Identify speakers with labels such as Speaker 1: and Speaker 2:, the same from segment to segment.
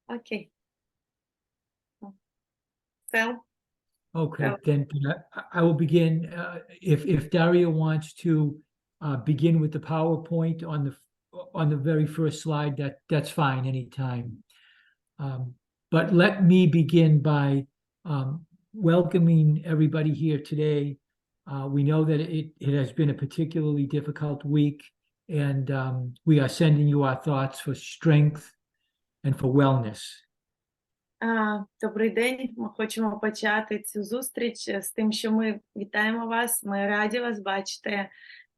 Speaker 1: Okay. So,
Speaker 2: Okay, then I will begin. If Daria wants to begin with the PowerPoint on the very first slide, that's fine anytime. But let me begin by welcoming everybody here today. We know that it has been a particularly difficult week, and we are sending you our thoughts for strength and for wellness.
Speaker 1: Добрий день. Ми хочемо почати цю зустріч з тим, що ми вітаємо вас, ми раді вас бачити.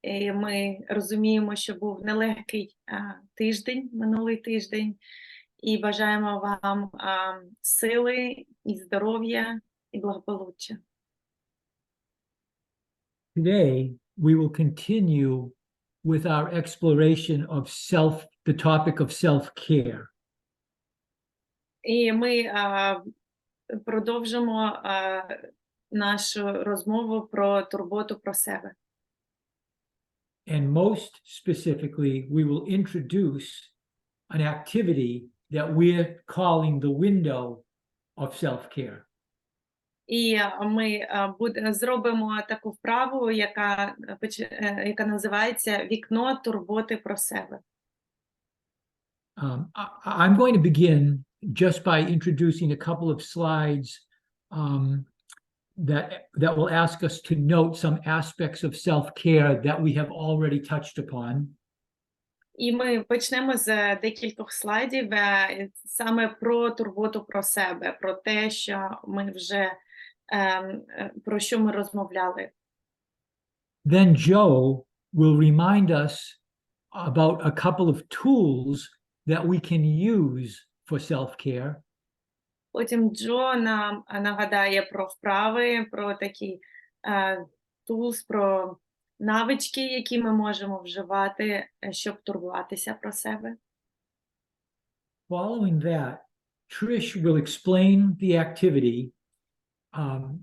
Speaker 1: І ми розуміємо, що був нелегкий тиждень, минулий тиждень, і бажаємо вам сили і здоров'я і благополуччя.
Speaker 2: Today, we will continue with our exploration of the topic of self-care.
Speaker 1: І ми продовжимо нашу розмову про турботу про себе.
Speaker 2: And most specifically, we will introduce an activity that we're calling the window of self-care.
Speaker 1: І ми зробимо таку вправу, яка називається «Вікно турботи про себе».
Speaker 2: I'm going to begin just by introducing a couple of slides that will ask us to note some aspects of self-care that we have already touched upon.
Speaker 1: І ми почнемо з декількох слайдів саме про турботу про себе, про те, що ми вже, про що ми розмовляли.
Speaker 2: Then Joe will remind us about a couple of tools that we can use for self-care.
Speaker 1: Потім Джо нам нагадає про вправи, про такі tools, про навички, які ми можемо вживати, щоб турбуватися про себе.
Speaker 2: Following that, Trish will explain the activity.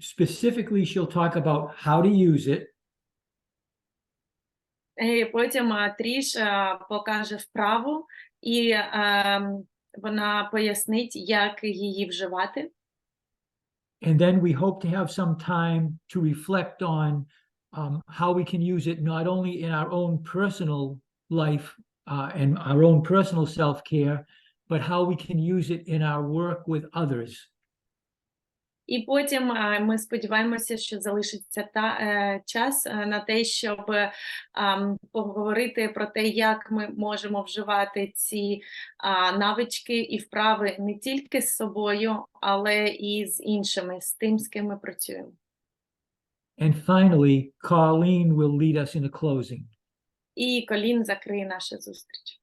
Speaker 2: Specifically, she'll talk about how to use it.
Speaker 1: І потім Тріш покаже вправу, і вона пояснить, як її вживати.
Speaker 2: And then we hope to have some time to reflect on how we can use it not only in our own personal life and our own personal self-care, but how we can use it in our work with others.
Speaker 1: І потім ми сподіваємося, що залишиться час на те, щоб поговорити про те, як ми можемо вживати ці навички і вправи не тільки з собою, але і з іншими, з тим, з ким ми працюємо.
Speaker 2: And finally, Colleen will lead us in a closing.
Speaker 1: І Колін закриє нашу зустріч.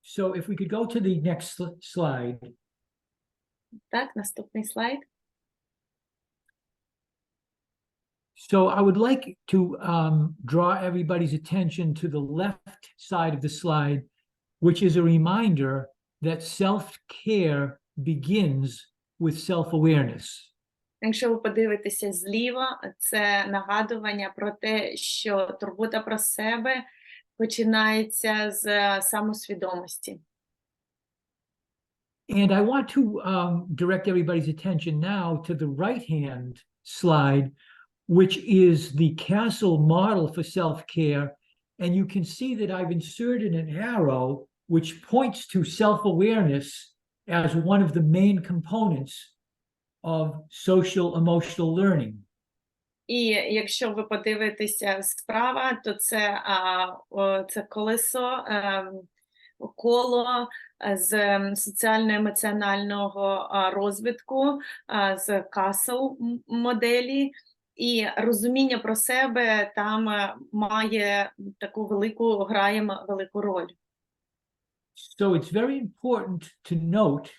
Speaker 2: So if we could go to the next slide.
Speaker 1: Так, наступний слайд.
Speaker 2: So I would like to draw everybody's attention to the left side of the slide, which is a reminder that self-care begins with self-awareness.
Speaker 1: Якщо ви подивитеся зліва, це нагадування про те, що турбота про себе починається з самосвідомості.
Speaker 2: And I want to direct everybody's attention now to the right-hand slide, which is the Castle model for self-care. And you can see that I've inserted an arrow which points to self-awareness as one of the main components of social-emotional learning.
Speaker 1: І якщо ви подивитеся справа, то це колесо, коло з соціально-емоціонального розвитку, з Castle моделі, і розуміння про себе там грає велику роль.
Speaker 2: So it's very important to note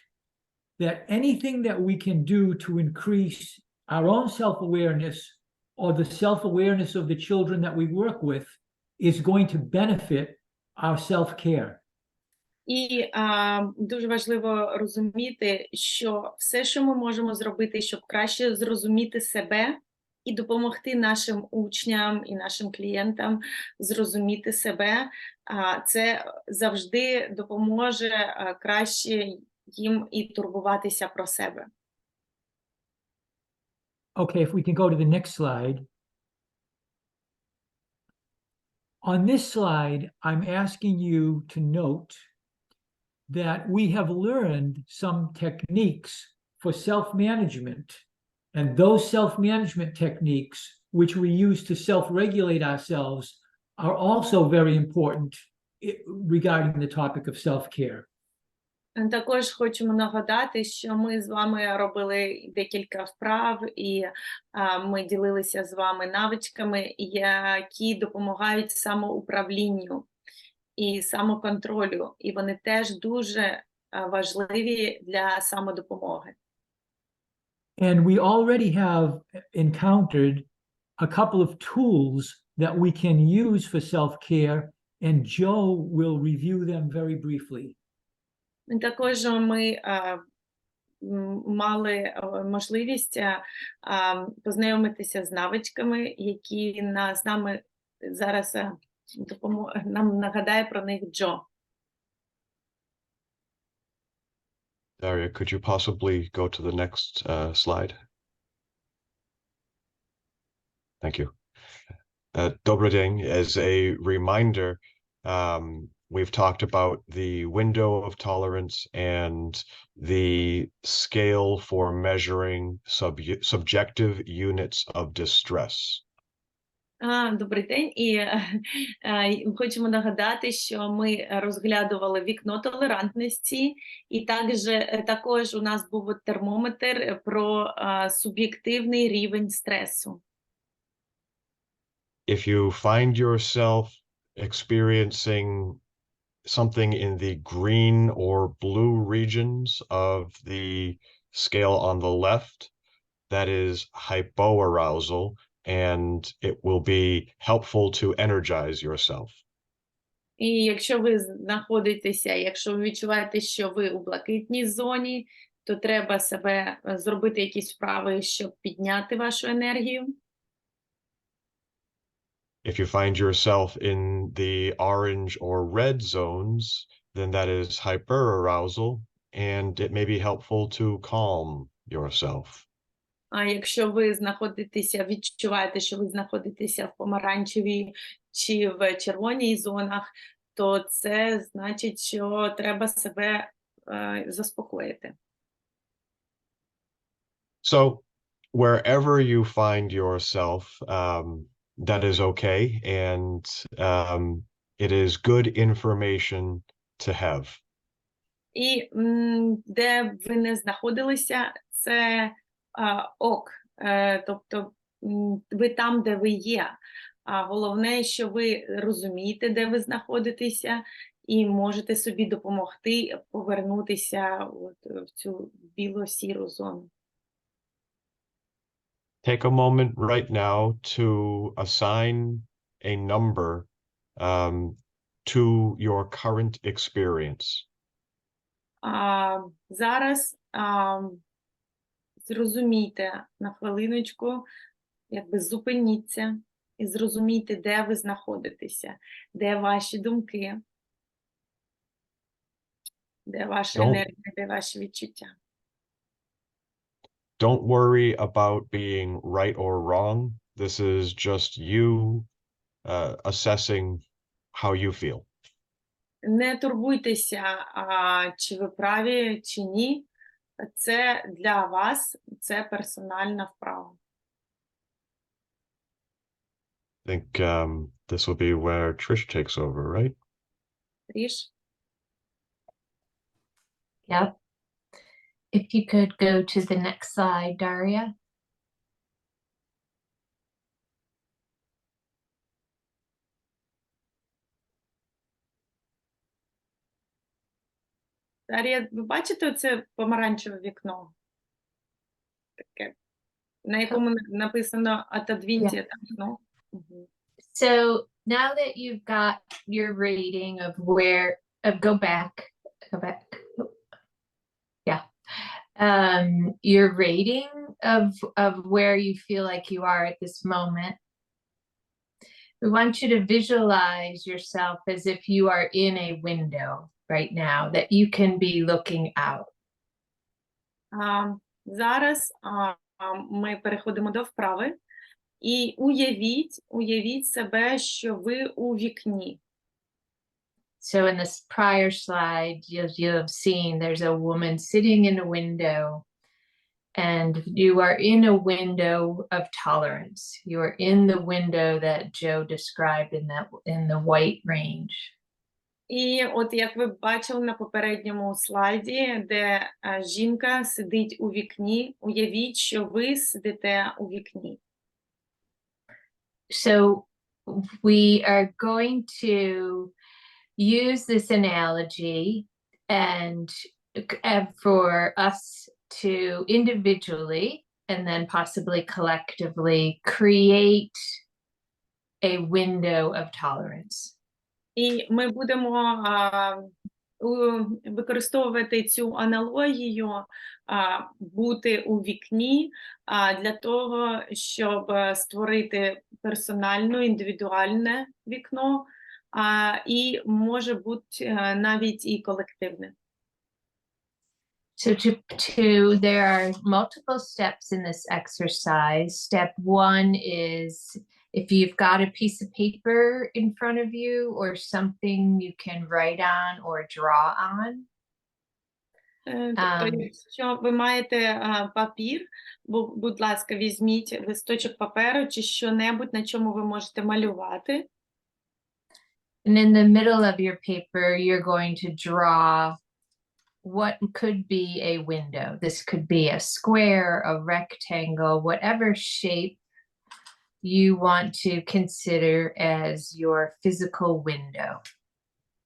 Speaker 2: that anything that we can do to increase our own self-awareness or the self-awareness of the children that we work with is going to benefit our self-care.
Speaker 1: І дуже важливо розуміти, що все, що ми можемо зробити, щоб краще зрозуміти себе, і допомогти нашим учням і нашим клієнтам зрозуміти себе. Це завжди допоможе краще їм і турбуватися про себе.
Speaker 2: Okay, if we can go to the next slide. On this slide, I'm asking you to note that we have learned some techniques for self-management, and those self-management techniques, which we use to self-regulate ourselves, are also very important regarding the topic of self-care.
Speaker 1: Також хочемо нагадати, що ми з вами робили декілька вправ, і ми ділилися з вами навичками, які допомагають самоуправлінню і самоконтролю, і вони теж дуже важливі для самодопомоги.
Speaker 2: And we already have encountered a couple of tools that we can use for self-care, and Joe will review them very briefly.
Speaker 1: Також ми мали можливість познайомитися з навичками, які з нами зараз нам нагадає про них Джо.
Speaker 3: Daria, could you possibly go to the next slide? Thank you. Добрий день. As a reminder, we've talked about the window of tolerance and the scale for measuring subjective units of distress.
Speaker 1: Добрий день. І хочемо нагадати, що ми розглядували вікно толерантності, і також у нас був термометр про суб'єктивний рівень стресу.
Speaker 3: If you find yourself experiencing something in the green or blue regions of the scale on the left, that is hypoarousal, and it will be helpful to energize yourself.
Speaker 1: І якщо ви якщо ви відчуваєте, що ви у блакитній зоні, то треба зробити якісь вправи, щоб підняти вашу енергію.
Speaker 3: If you find yourself in the orange or red zones, then that is hyperarousal, and it may be helpful to calm yourself.
Speaker 1: А якщо ви відчуваєте, що ви знаходитеся в помаранчевій чи в червоній зонах, то це значить, що треба себе заспокоїти.
Speaker 3: So, wherever you find yourself, that is okay, and it is good information to have.
Speaker 1: І де б ви не знаходилися, це ок, тобто ви там, де ви є. А головне, що ви розумієте, де ви знаходитеся, і можете собі допомогти повернутися в цю біло-сіру зону.
Speaker 3: Take a moment right now to assign a number to your current experience.
Speaker 1: Зараз зрозумійте на хвилиночку, зупиніться і зрозумійте, де ви знаходитеся, де ваші думки, де ваша енергія, де ваші відчуття.
Speaker 3: Don't worry about being right or wrong. This is just you assessing how you feel.
Speaker 1: Не турбуйтеся, чи ви праві, чи ні. Це для вас, це персональна вправа.
Speaker 3: I think this will be where Trish takes over, right?
Speaker 1: Тріш?
Speaker 4: Yep. If you could go to the next slide, Daria.
Speaker 1: Дар'я, ви бачите оце помаранчеве вікно? Таке, на якому написано «Отодвиньте окно».
Speaker 4: So now that you've got your rating of go back. Yeah. Your rating of where you feel like you are at this moment. We want you to visualize yourself as if you are in a window right now, that you can be looking out.
Speaker 1: Зараз ми переходимо до вправи. І уявіть себе, що ви у вікні.
Speaker 4: So in this prior slide, you'll have seen there's a woman sitting in a window, and you are in a window of tolerance. You are in the window that Joe described in the white range.
Speaker 1: І от як ви бачили на попередньому слайді, де жінка сидить у вікні, уявіть, що ви сидите у вікні.
Speaker 4: So we are going to use this analogy and for us to individually and then possibly collectively create a window of tolerance.
Speaker 1: І ми будемо використовувати цю аналогію, бути у вікні для того, щоб створити персональне, індивідуальне вікно, і може бути навіть і колективне.
Speaker 4: So there are multiple steps in this exercise. Step one is if you've got a piece of paper in front of you or something you can write on or draw on.
Speaker 1: Тобто, якщо ви маєте папір, будь ласка, візьміть листочок паперу чи що-небудь, на чому ви можете малювати.
Speaker 4: And in the middle of your paper, you're going to draw what could be a window. This could be a square, a rectangle, whatever shape you want to consider as your physical window.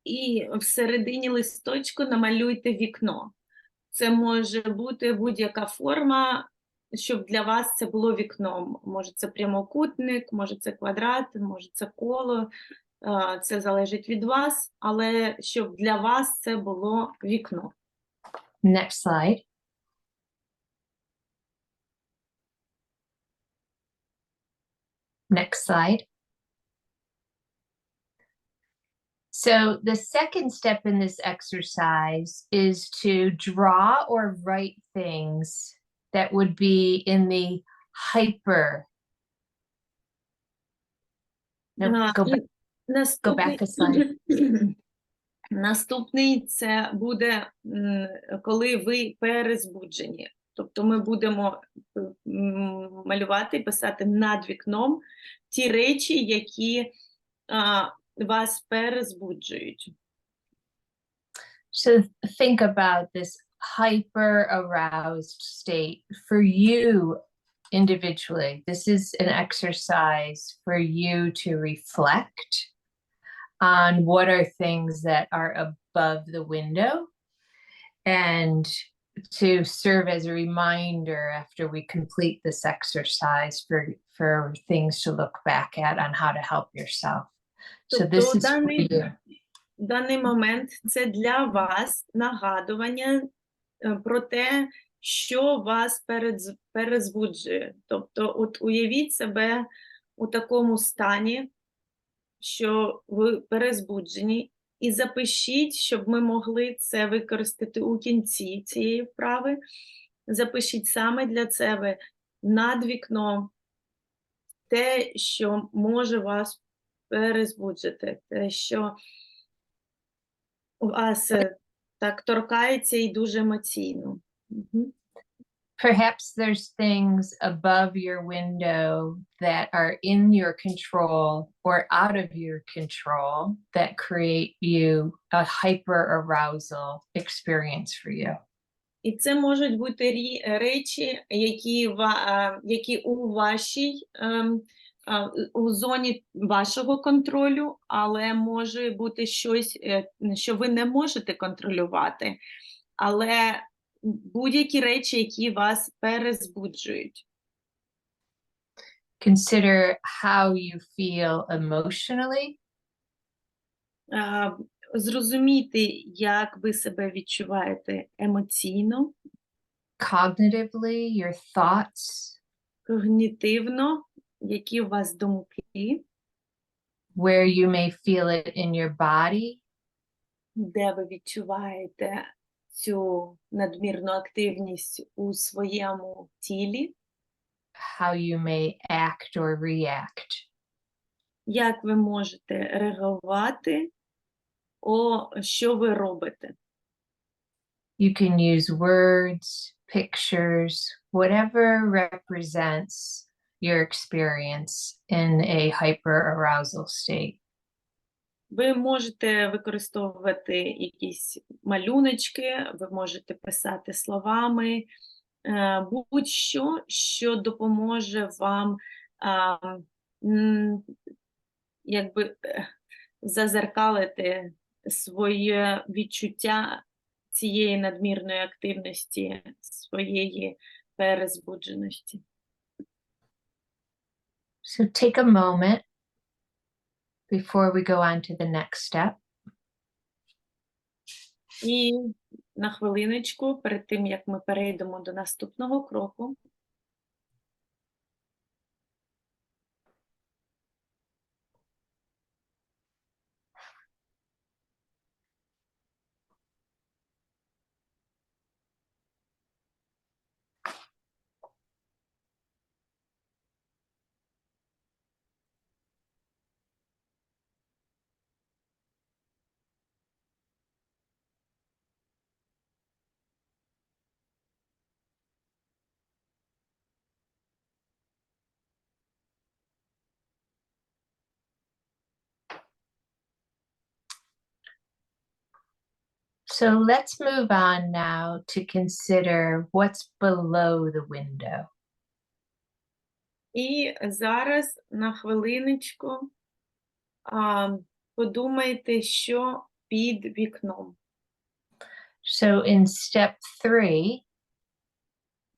Speaker 1: І всередині листочку намалюйте вікно. Це може бути будь-яка форма, щоб для вас це було вікном. Може це прямокутник, може це квадрат, може це коло. Це залежить від вас, але щоб для вас це було вікно.
Speaker 4: Next slide. Next slide. So the second step in this exercise is to draw or write things that would be in the hyper. No, go back a slide.
Speaker 1: Наступний це буде, коли ви перезбуджені. Тобто ми будемо малювати, писати над вікном ті речі, які вас перезбуджують.
Speaker 4: So think about this hyper-aroused state for you individually. This is an exercise for you to reflect on what are things that are above the window and to serve as a reminder after we complete this exercise for things to look back at on how to help yourself. So this is for you.
Speaker 1: Даний момент це для вас нагадування про те, що вас перезбуджує. Тобто от уявіть себе у такому стані, що ви перезбуджені, і запишіть, щоб ми могли це використати у кінці цієї вправи. Запишіть саме для себе над вікном те, що може вас перезбуджити, те, що вас так торкається і дуже емоційно.
Speaker 4: Perhaps there's things above your window that are in your control or out of your control that create you a hyper-arousal experience for you.
Speaker 1: І це можуть бути речі, які у вашій, у зоні вашого контролю, але може бути щось, що ви не можете контролювати. Але будь-які речі, які вас перезбуджують.
Speaker 4: Consider how you feel emotionally.
Speaker 1: Зрозуміти, як ви себе відчуваєте емоційно.
Speaker 4: cognitively, your thoughts,
Speaker 1: Когнітивно, які у вас думки,
Speaker 4: where you may feel it in your body,
Speaker 1: де ви відчуваєте цю надмірну активність у своєму тілі,
Speaker 4: how you may act or react.
Speaker 1: як ви можете реагувати, що ви робите.
Speaker 4: You can use words, pictures, whatever represents your experience in a hyperarousal state.
Speaker 1: Ви можете використовувати якісь малюночки, ви можете писати словами, будь-що, що допоможе вам зазеркалити своє відчуття цієї надмірної активності, своєї перезбудженості.
Speaker 4: So take a moment before we go on to the next step.
Speaker 1: І на хвилиночку, перед тим, як ми перейдемо до наступного кроку,
Speaker 4: So let's move on now to consider what's below the window.
Speaker 1: і зараз на хвилиночку подумайте, що під вікном.
Speaker 4: So in step 3,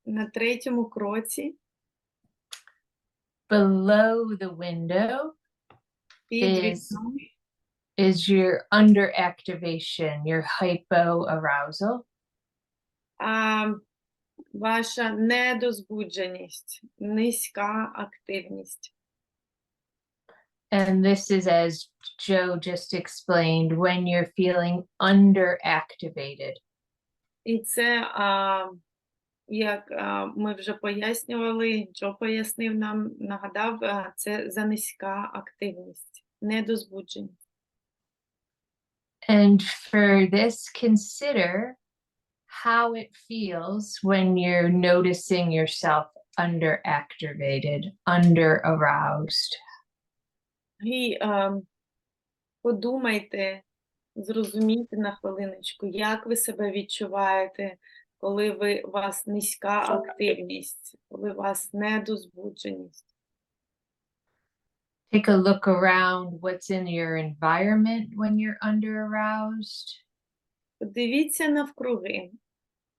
Speaker 1: На третьому кроці
Speaker 4: below the window
Speaker 1: під
Speaker 4: Is-
Speaker 1: вікном
Speaker 4: is your underactivation, your hypoarousal.
Speaker 1: Ваша недозбудженість, низька активність.
Speaker 4: And this is, as Joe just explained, when you're feeling underactivated.
Speaker 1: І це, як ми вже пояснювали, Джо пояснив нам, нагадав, це за низька активність, недозбудженість.
Speaker 4: And for this, consider how it feels when you're noticing yourself underactivated, underaroused.
Speaker 1: І подумайте, зрозумійте на хвилиночку, як ви себе відчуваєте, коли у вас низька активність, коли у вас недозбудженість.
Speaker 4: Take a look around what's in your environment when you're underaroused.
Speaker 1: Подивіться навкруги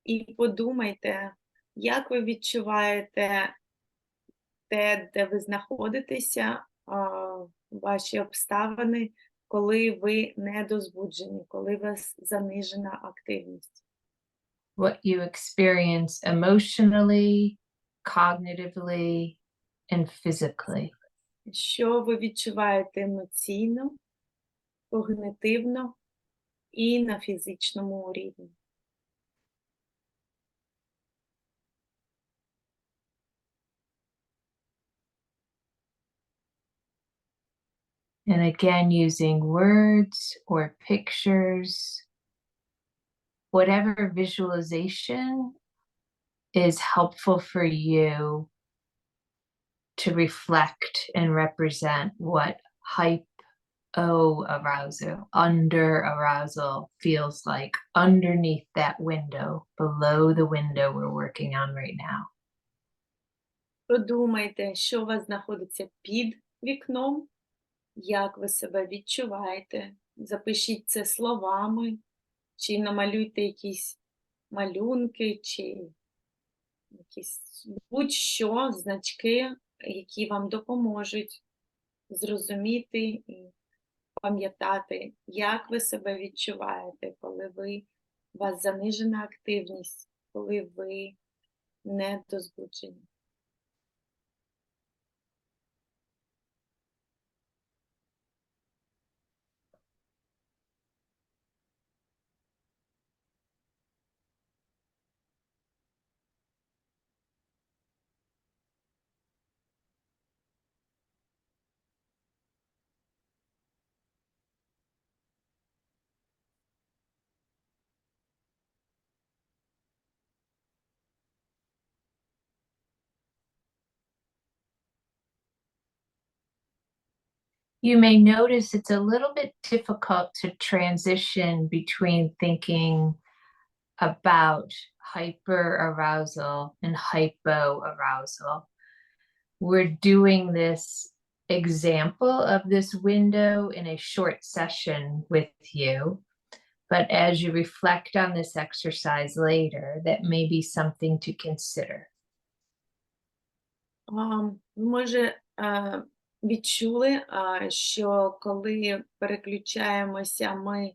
Speaker 1: і подумайте, як ви відчуваєте те, де ви знаходитеся, ваші обставини, коли ви недозбуджені, коли у вас занижена активність.
Speaker 4: What you experience emotionally, cognitively, and physically.
Speaker 1: Що ви відчуваєте емоційно, когнитивно і на фізичному рівні.
Speaker 4: And again, using words or pictures, whatever visualization is helpful for you to reflect and represent what hypo-arousal, under-arousal feels like underneath that window, below the window we're working on right now.
Speaker 1: Подумайте, що у вас знаходиться під вікном, як ви себе відчуваєте. Запишіть це словами, чи намалюйте якісь малюнки, чи якісь будь-що, значки, які вам допоможуть зрозуміти і пам'ятати, як ви себе відчуваєте, коли у вас занижена активність, коли ви недозбуджені.
Speaker 4: You may notice it's a little bit difficult to transition between thinking about hyperarousal and hypoarousal. We're doing this example of this window in a short session with you, but as you reflect on this exercise later, that may be something to consider.
Speaker 1: Може, відчули, що коли переключаємося ми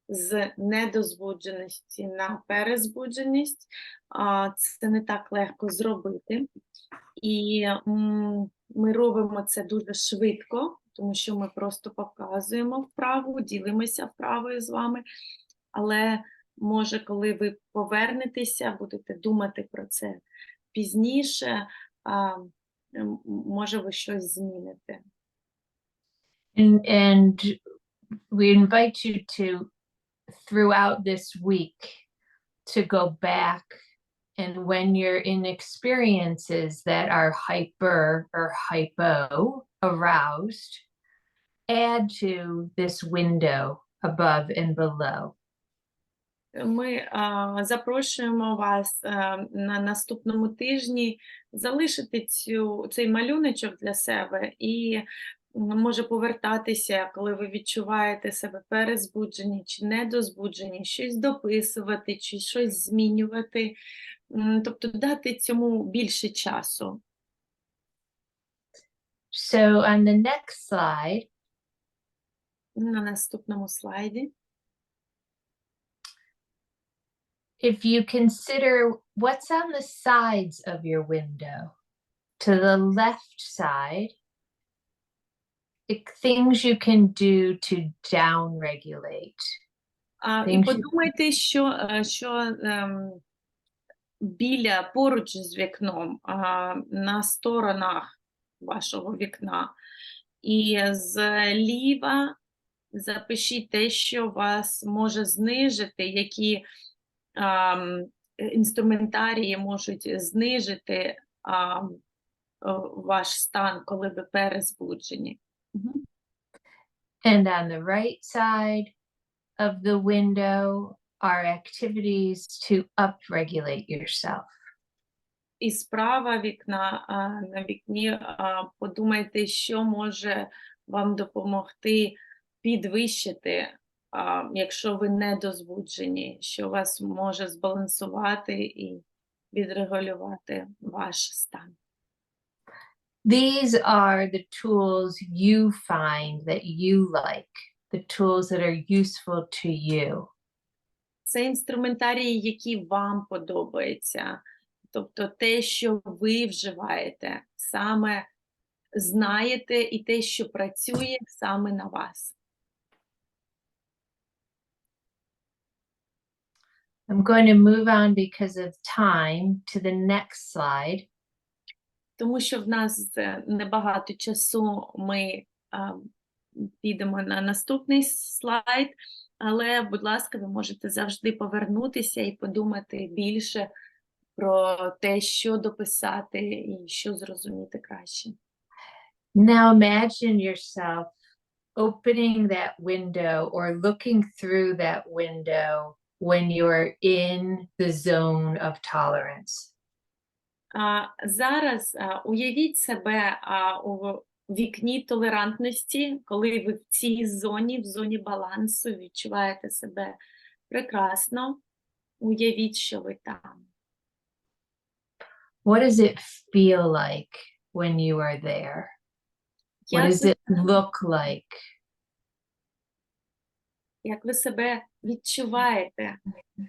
Speaker 1: з недозбудженості на перезбудженість, це не так легко зробити. І ми робимо це дуже швидко, тому що ми просто показуємо вправу, ділимося вправою з вами. Але може, коли ви повернетеся, будете думати про це пізніше, може ви щось зміните.
Speaker 4: And we invite you to, throughout this week, to go back, and when you're in experiences that are hyper or hypo aroused, add to this window above and below.
Speaker 1: Ми запрошуємо вас на наступному тижні залишити цей малюночок для себе і може повертатися, коли ви відчуваєте себе перезбуджені чи недозбуджені, щось дописувати чи щось змінювати, тобто дати цьому більше часу.
Speaker 4: So on the next slide,
Speaker 1: На наступному слайді.
Speaker 4: if you consider what's on the sides of your window, to the left side, things you can do to down-regulate.
Speaker 1: І подумайте, що поруч з вікном, на сторонах вашого вікна. І зліва запишіть те, що вас може знижити, які інструментарії можуть знижити ваш стан, коли ви перезбуджені.
Speaker 4: And on the right side of the window are activities to upregulate yourself.
Speaker 1: І справа вікна, на вікні подумайте, що може вам допомогти підвищити, якщо ви недозбуджені, що вас може збалансувати і відрегулювати ваш стан.
Speaker 4: These are the tools you find that you like, the tools that are useful to you.
Speaker 1: Це інструментарії, які вам подобаються, тобто те, що ви вживаєте, саме знаєте, і те, що працює саме на вас.
Speaker 4: I'm going to move on because of time to the next slide.
Speaker 1: Тому що в нас небагато часу, ми підемо на наступний слайд, але, будь ласка, ви можете завжди повернутися і подумати більше про те, що дописати і що зрозуміти краще.
Speaker 4: Now imagine yourself opening that window or looking through that window when you're in the zone of tolerance.
Speaker 1: Зараз уявіть себе у вікні толерантності, коли ви в цій зоні, в зоні балансу, відчуваєте себе прекрасно. Уявіть, що ви там.
Speaker 4: What does it feel like when you are there? What does it look like?
Speaker 1: Як ви себе відчуваєте,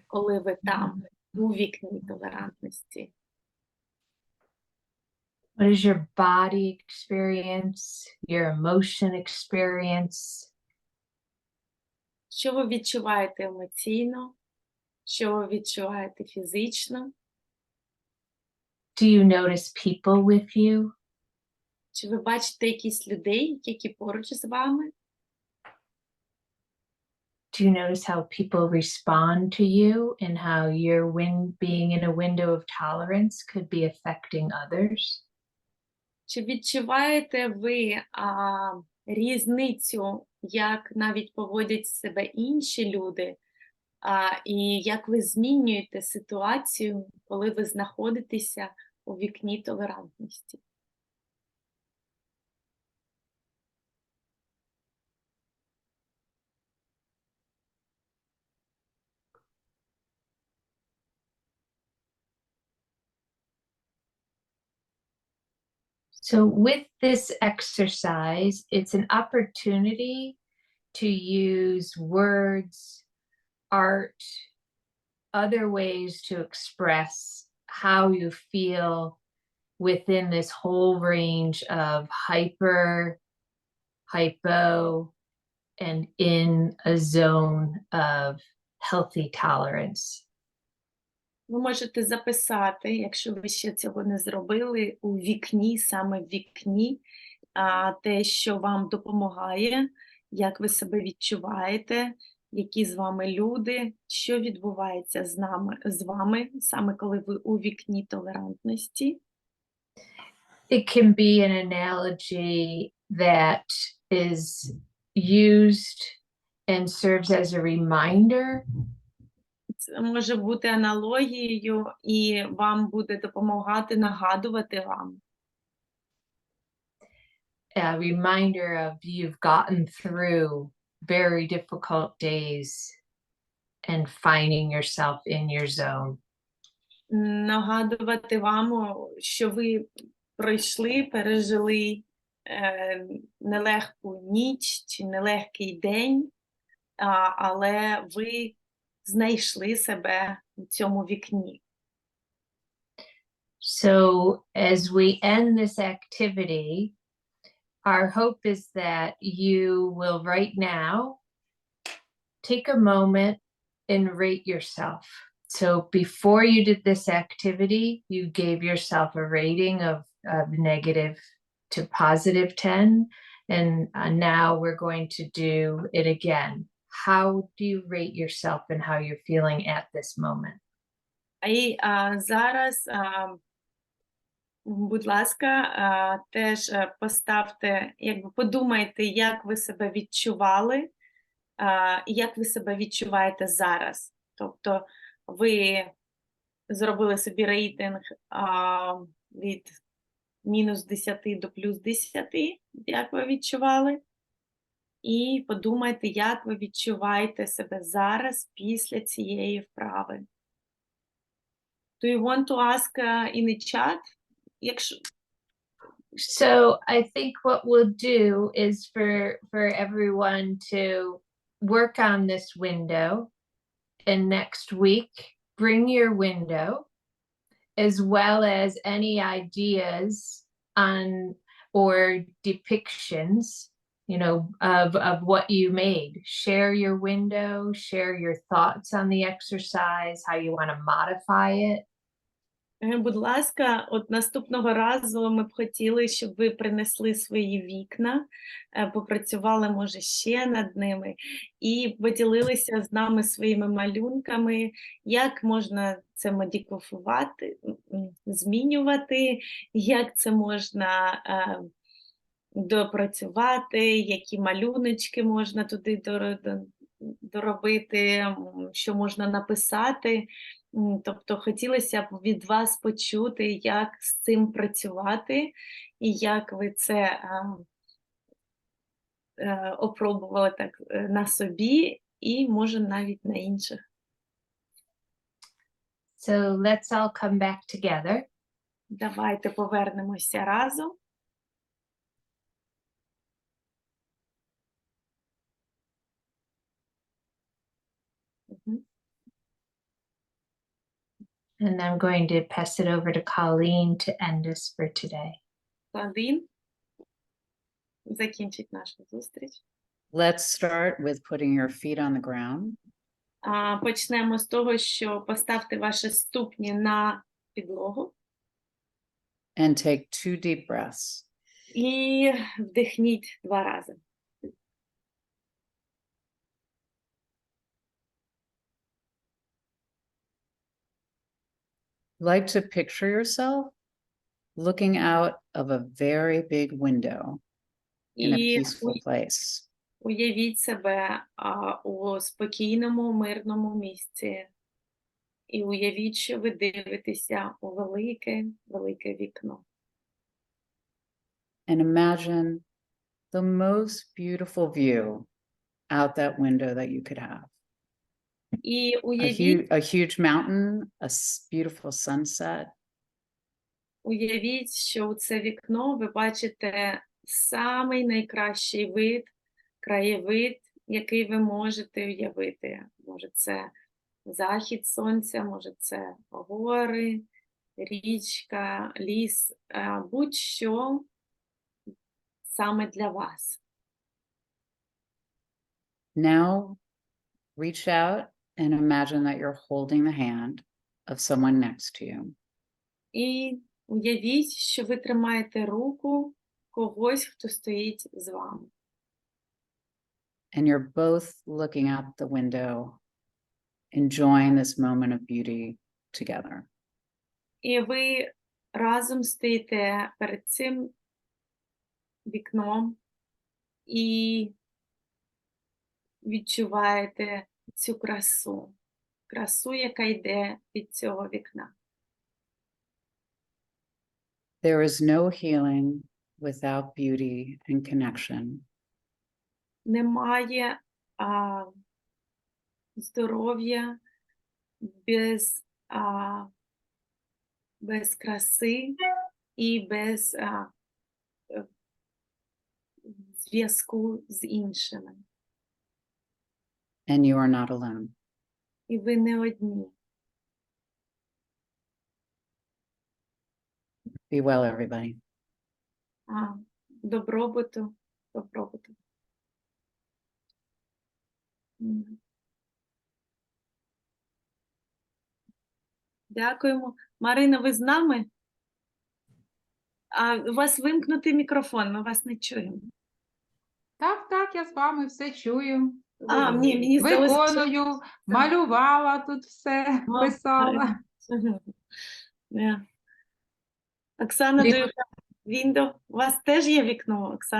Speaker 1: коли ви там, у вікні толерантності?
Speaker 4: What is your body experience, your emotion experience?
Speaker 1: Що ви відчуваєте емоційно? Що ви відчуваєте фізично?
Speaker 4: Do you notice people with you?
Speaker 1: Чи ви бачите якісь людей, які поруч з вами?
Speaker 4: Do you notice how people respond to you and how your being in a window of tolerance could be affecting others?
Speaker 1: Чи відчуваєте ви різницю, як навіть поводять себе інші люди, і як ви змінюєте ситуацію, коли ви знаходитеся у вікні толерантності?
Speaker 4: So with this exercise, it's an opportunity to use words, art, other ways to express how you feel within this whole range of hyper, hypo, and in a zone of healthy tolerance.
Speaker 1: Ви можете записати, якщо ви ще цього не зробили, у вікні, саме в вікні, те, що вам допомагає, як ви себе відчуваєте, які з вами люди, що відбувається з вами, саме коли ви у вікні толерантності.
Speaker 4: It can be an analogy that is used and serves as a reminder.
Speaker 1: Це може бути аналогією, і вам буде допомагати нагадувати вам.
Speaker 4: A reminder of you've gotten through very difficult days and finding yourself in your zone.
Speaker 1: Нагадувати вам, що ви пройшли, пережили нелегку ніч чи нелегкий день, але ви знайшли себе у цьому вікні.
Speaker 4: So as we end this activity, our hope is that you will right now take a moment and rate yourself. So before you did this activity, you gave yourself a rating of negative to positive 10. And now we're going to do it again. How do you rate yourself and how you're feeling at this moment?
Speaker 1: І зараз, будь ласка, теж поставте, подумайте, як ви себе відчували, і як ви себе відчуваєте зараз. Тобто ви зробили собі рейтинг від мінус 10 до плюс 10, як ви відчували. І подумайте, як ви відчуваєте себе зараз після цієї вправи. Do you want to ask in the chat?
Speaker 4: So I think what we'll do is for everyone to work on this window, and next week bring your window as well as any ideas on or depictions, you know, of what you made. Share your window, share your thoughts on the exercise, how you want to modify it.
Speaker 1: Будь ласка, от наступного разу ми б хотіли, щоб ви принесли свої вікна, попрацювали, може, ще над ними, і поділилися з нами своїми малюнками, як можна це модифікувати, змінювати, як це можна допрацювати, які малюночки можна туди доробити, що можна написати. Тобто хотілося б від вас почути, як з цим працювати, і як ви це опробували так на собі, і, може, навіть на інших.
Speaker 4: So let's all come back together.
Speaker 1: Давайте повернемося разом.
Speaker 4: And I'm going to pass it over to Colleen to end us for today.
Speaker 1: 1 закінчить нашу зустріч.
Speaker 5: Let's start with putting your feet on the ground
Speaker 1: Почнемо з того, що поставте ваші ступні на підлогу
Speaker 5: and take 2 deep breaths.
Speaker 1: і вдихніть 2 рази.
Speaker 5: Like to picture yourself looking out of a very big window in a
Speaker 1: І
Speaker 5: peaceful place.
Speaker 1: уявіть себе у спокійному, мирному місці. І уявіть, що ви дивитеся у велике, велике вікно.
Speaker 5: And imagine the most beautiful view out that window that you could have.
Speaker 1: І уявіть,
Speaker 5: A huge mountain, a beautiful sunset,
Speaker 1: уявіть, що у це вікно ви бачите самий найкращий вид, краєвид, який ви можете уявити. Може це захід сонця, може це гори, річка, ліс, будь-що саме для вас.
Speaker 5: Now reach out and imagine that you're holding the hand of someone next to you.
Speaker 1: І уявіть, що ви тримаєте руку когось, хто стоїть з вами.
Speaker 5: And you're both looking out the window, enjoying this moment of beauty together.
Speaker 1: І ви разом стоїте перед цим вікном і відчуваєте цю красу, яка йде від цього вікна.
Speaker 5: There is no healing without beauty and connection.
Speaker 1: Немає здоров'я без краси і без зв'язку з іншими.
Speaker 5: And you are not alone.
Speaker 1: І ви не одні.
Speaker 5: Be well, everybody.
Speaker 1: Добробуту. Дякуємо. Марина, ви з нами? У вас вимкнутий мікрофон, ми вас не чуємо.
Speaker 6: Так, я з вами все чую.
Speaker 1: Мені здалося, що...
Speaker 6: Виконую, малювала тут все, писала.
Speaker 1: Оксана, do you have window? У вас теж є вікно, Оксана?